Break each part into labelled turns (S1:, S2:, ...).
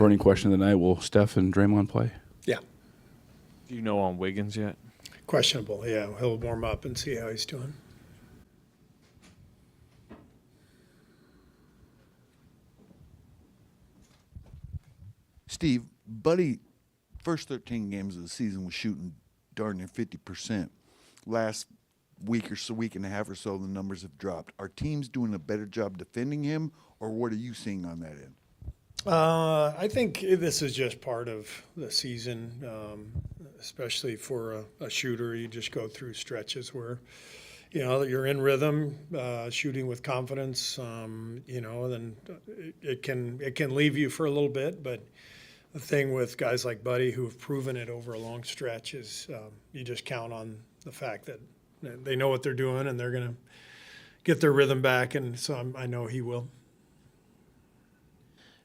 S1: Burning question of the night, will Steph and Draymond play?
S2: Yeah.
S3: Do you know on Wiggins yet?
S2: Questionable, yeah. He'll warm up and see how he's doing.
S4: Steve, Buddy, first 13 games of the season was shooting darn near 50%. Last week or so, week and a half or so, the numbers have dropped. Are teams doing a better job defending him, or what are you seeing on that end?
S2: I think this is just part of the season, especially for a shooter. You just go through stretches where, you're in rhythm, shooting with confidence. Then it can leave you for a little bit. But the thing with guys like Buddy who have proven it over a long stretch is you just count on the fact that they know what they're doing and they're going to get their rhythm back. And so I know he will.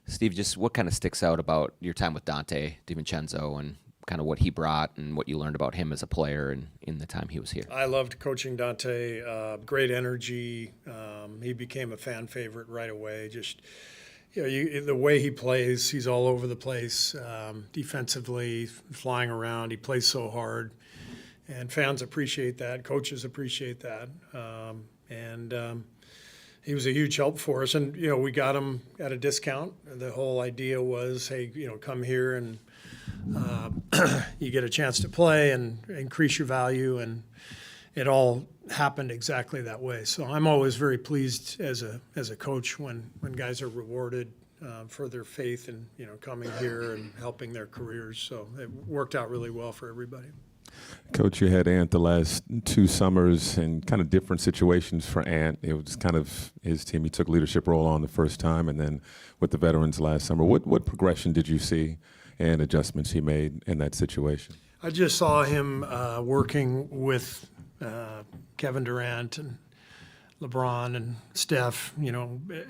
S5: Steve, just what kind of sticks out about your time with Donte DiVincenzo and kind of what he brought and what you learned about him as a player and in the time he was here?
S2: I loved coaching Donte. Great energy. He became a fan favorite right away. Just the way he plays, he's all over the place. Defensively, flying around. He plays so hard, and fans appreciate that. Coaches appreciate that. He was a huge help for us, and we got him at a discount. The whole idea was, hey, come here and you get a chance to play and increase your value, and it all happened exactly that way. So I'm always very pleased as a coach when guys are rewarded for their faith and coming here and helping their careers. So it worked out really well for everybody.
S6: Coach, you had Ant the last 2 summers in kind of different situations for Ant. It was kind of his team. He took leadership role on the first time, and then with the veterans last summer. What progression did you see and adjustments he made in that situation?
S2: I just saw him working with Kevin Durant and LeBron and Steph,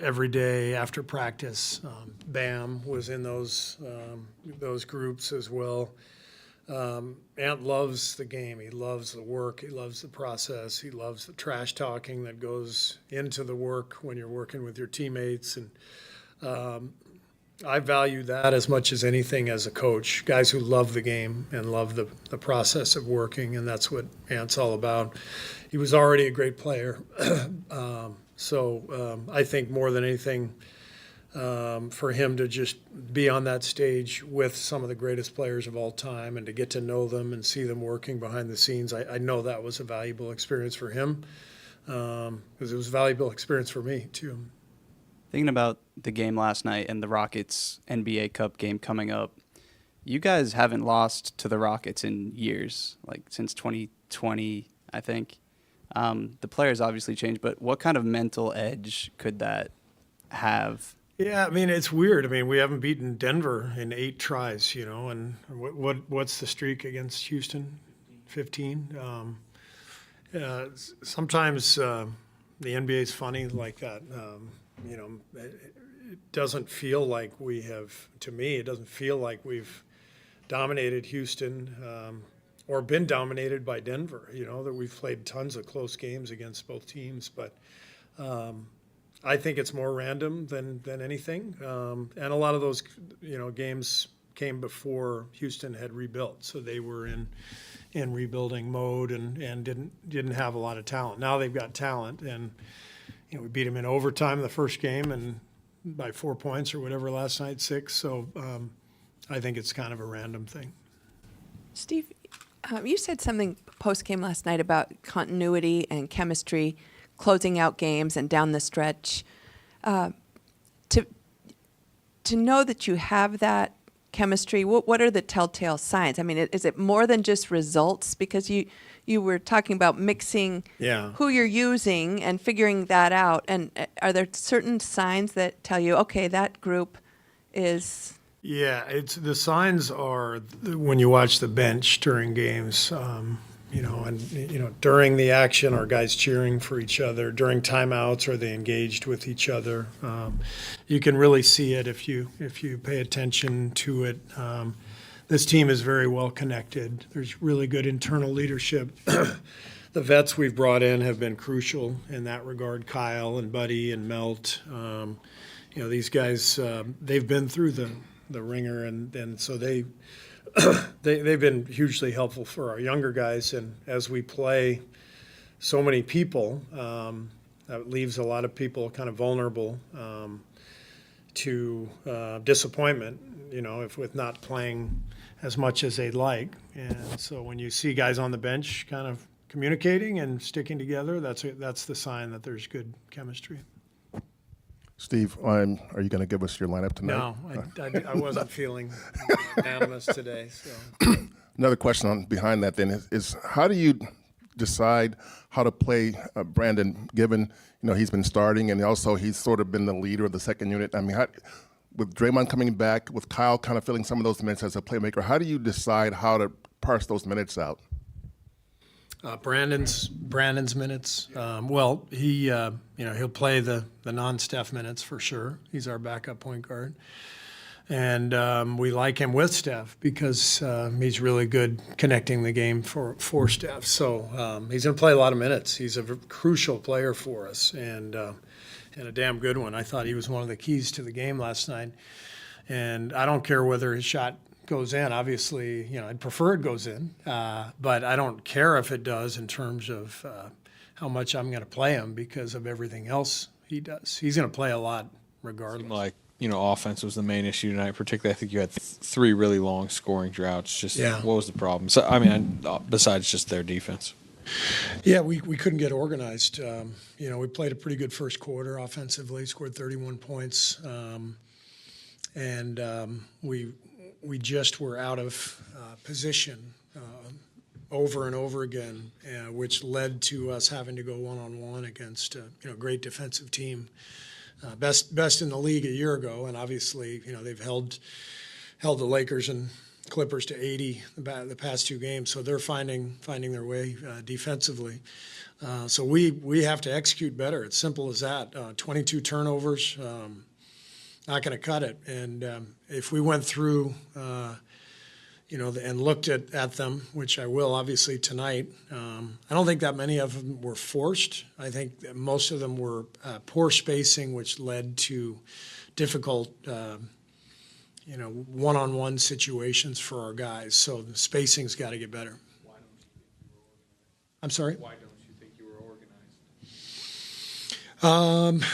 S2: every day after practice. Bam was in those groups as well. Ant loves the game. He loves the work. He loves the process. He loves the trash talking that goes into the work when you're working with your teammates. And I value that as much as anything as a coach. Guys who love the game and love the process of working, and that's what Ant's all about. He was already a great player. So I think more than anything, for him to just be on that stage with some of the greatest players of all time and to get to know them and see them working behind the scenes, I know that was a valuable experience for him because it was a valuable experience for me too.
S7: Thinking about the game last night and the Rockets NBA Cup game coming up, you guys haven't lost to the Rockets in years, like since 2020, I think. The players obviously changed, but what kind of mental edge could that have?
S2: Yeah, it's weird. We haven't beaten Denver in 8 tries, and what's the streak against Houston? 15. Sometimes the NBA is funny like that. It doesn't feel like we have. To me, it doesn't feel like we've dominated Houston or been dominated by Denver. That we've played tons of close games against both teams, but. I think it's more random than anything, and a lot of those, games came before Houston had rebuilt, so they were in rebuilding mode and didn't have a lot of talent. Now they've got talent, and we beat them in overtime the first game and by 4 points or whatever last night, 6. So I think it's kind of a random thing.
S8: Steve, you said something post game last night about continuity and chemistry, closing out games and down the stretch. To know that you have that chemistry, what are the telltale signs? Is it more than just results? Because you were talking about mixing who you're using and figuring that out. And are there certain signs that tell you, okay, that group is...
S2: Yeah, the signs are when you watch the bench during games, during the action, are guys cheering for each other? During timeouts, are they engaged with each other? You can really see it if you pay attention to it. This team is very well connected. There's really good internal leadership. The vets we've brought in have been crucial in that regard. Kyle and Buddy and Melt. These guys, they've been through the ringer, and so they've been hugely helpful for our younger guys. And as we play so many people, that leaves a lot of people kind of vulnerable to disappointment, if with not playing as much as they'd like. And so when you see guys on the bench kind of communicating and sticking together, that's the sign that there's good chemistry.
S9: Steve, are you going to give us your lineup tonight?
S2: No, I wasn't feeling unanimous today. So
S9: Another question behind that then is how do you decide how to play Brandon, given he's been starting and also he's sort of been the leader of the second unit? I mean, with Draymond coming back, with Kyle kind of filling some of those minutes as a playmaker, how do you decide how to parse those minutes out?
S2: Brandon's minutes. Well, he'll play the non-Steph minutes for sure. He's our backup point guard, and we like him with Steph because he's really good connecting the game for Steph. So he's going to play a lot of minutes. He's a crucial player for us, and a damn good one. I thought he was one of the keys to the game last night. And I don't care whether his shot goes in. Obviously, I'd prefer it goes in, but I don't care if it does in terms of how much I'm going to play him because of everything else he does. He's going to play a lot regardless.
S3: Seemed like, offense was the main issue tonight. Particularly, I think you had 3 really long scoring droughts. What was the problem? So, besides just their defense.
S2: Yeah, we couldn't get organized. We played a pretty good first quarter offensively, scored 31 points, and we just were out of position over and over again, which led to us having to go one-on-one against a great defensive team, best in the league a year ago, and obviously they've held the Lakers and Clippers to 80 the past 2 games, so they're finding their way defensively. So we have to execute better. It's simple as that. 22 turnovers. Not going to cut it. And if we went through, and looked at them, which I will obviously tonight, I don't think that many of them were forced. I think that most of them were poor spacing, which led to difficult, one-on-one situations for our guys. So the spacing's got to get better. I'm sorry?
S3: Why don't you think you were organized?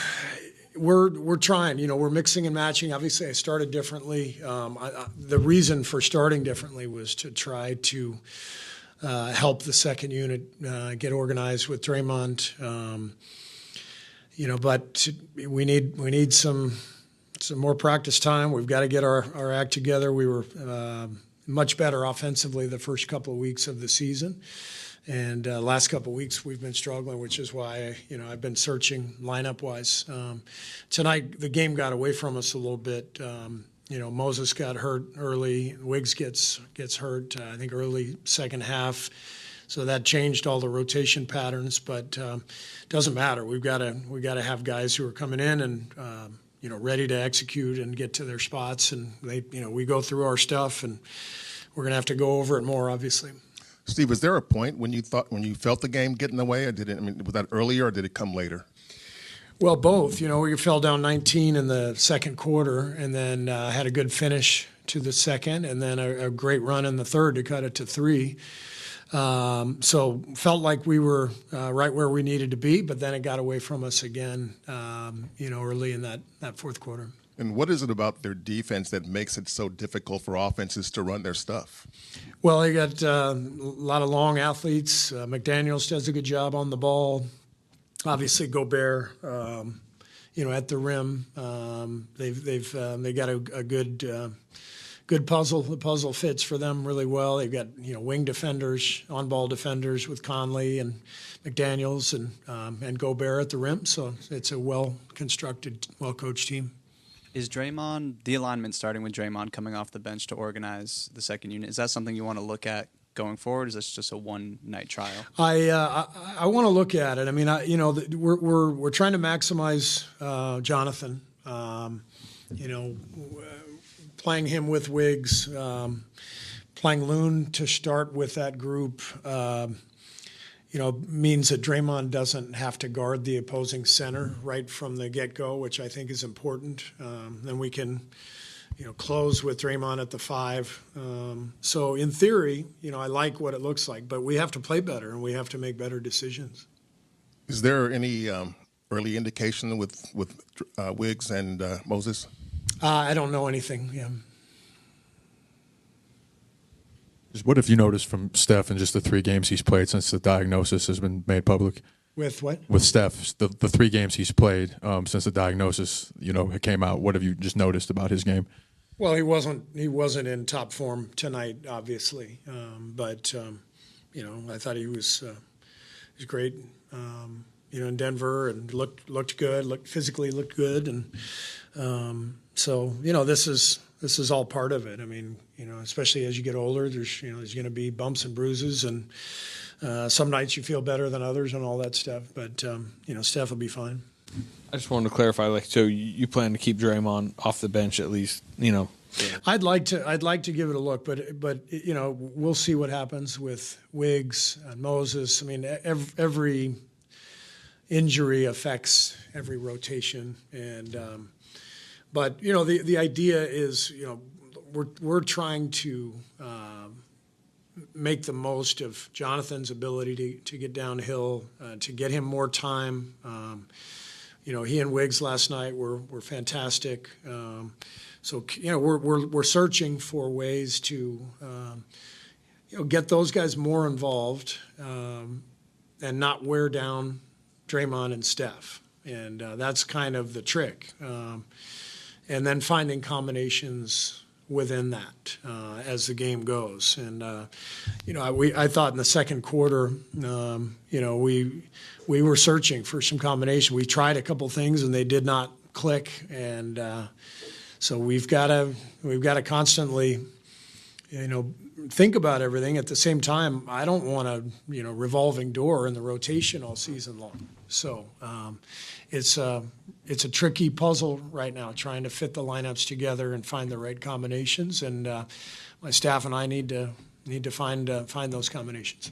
S2: We're trying. We're mixing and matching. Obviously, I started differently. The reason for starting differently was to try to help the second unit get organized with Draymond. But we need some more practice time. We've got to get our act together. We were much better offensively the first couple of weeks of the season. And last couple of weeks we've been struggling, which is why I've been searching lineup-wise. Tonight the game got away from us a little bit. Moses got hurt early. Wiggs gets hurt. I think early second half. So that changed all the rotation patterns. But doesn't matter. We've got to have guys who are coming in and ready to execute and get to their spots. And we go through our stuff, and we're going to have to go over it more, obviously.
S9: Steve, was there a point when you felt the game getting away, or was that earlier, or did it come later?
S2: Well, both. We fell down 19 in the second quarter, and then had a good finish to the second, and then a great run in the third to cut it to 3. So felt like we were right where we needed to be, but then it got away from us again, early in that fourth quarter.
S9: And what is it about their defense that makes it so difficult for offenses to run their stuff?
S2: Well, they got a lot of long athletes. McDaniels does a good job on the ball. Obviously, Gobert, at the rim. They got a good puzzle. The puzzle fits for them really well. They've got wing defenders, on-ball defenders with Conley and McDaniels and Gobert at the rim. So it's a well-constructed, well-coached team.
S7: Is Draymond, the alignment starting with Draymond coming off the bench to organize the second unit, is that something you want to look at going forward? Is this just a one-night trial?
S2: I want to look at it. I mean, we're trying to maximize Jonathan. Playing him with Wiggs, playing Loon to start with that group. Means that Draymond doesn't have to guard the opposing center right from the get-go, which I think is important. Then we can, close with Draymond at the 5. So in theory, I like what it looks like, but we have to play better and we have to make better decisions.
S9: Is there any early indication with Wiggs and Moses?
S2: I don't know anything. Yeah.
S10: What have you noticed from Steph in just the 3 games he's played since the diagnosis has been made public?
S2: With what?
S10: With Steph, the 3 games he's played since the diagnosis, it came out. What have you just noticed about his game?
S2: Well, he wasn't in top form tonight, obviously, but I thought he was great. In Denver and looked good, physically looked good, and so this is all part of it. I mean, especially as you get older, there's going to be bumps and bruises, and some nights you feel better than others and all that stuff. But Steph will be fine.
S3: I just wanted to clarify, so you plan to keep Draymond off the bench at least,
S2: I'd like to give it a look, but we'll see what happens with Wiggs and Moses. I mean, every injury affects every rotation, and but the idea is we're trying to make the most of Jonathan's ability to get downhill, to get him more time. He and Wiggs last night were fantastic. So we're searching for ways to get those guys more involved and not wear down Draymond and Steph, and that's kind of the trick. And then finding combinations within that as the game goes. And I thought in the second quarter, we were searching for some combination. We tried a couple things and they did not click, and so we've got to constantly, think about everything. At the same time, I don't want a revolving door in the rotation all season long. So it's a tricky puzzle right now, trying to fit the lineups together and find the right combinations. And my staff and I need to find those combinations.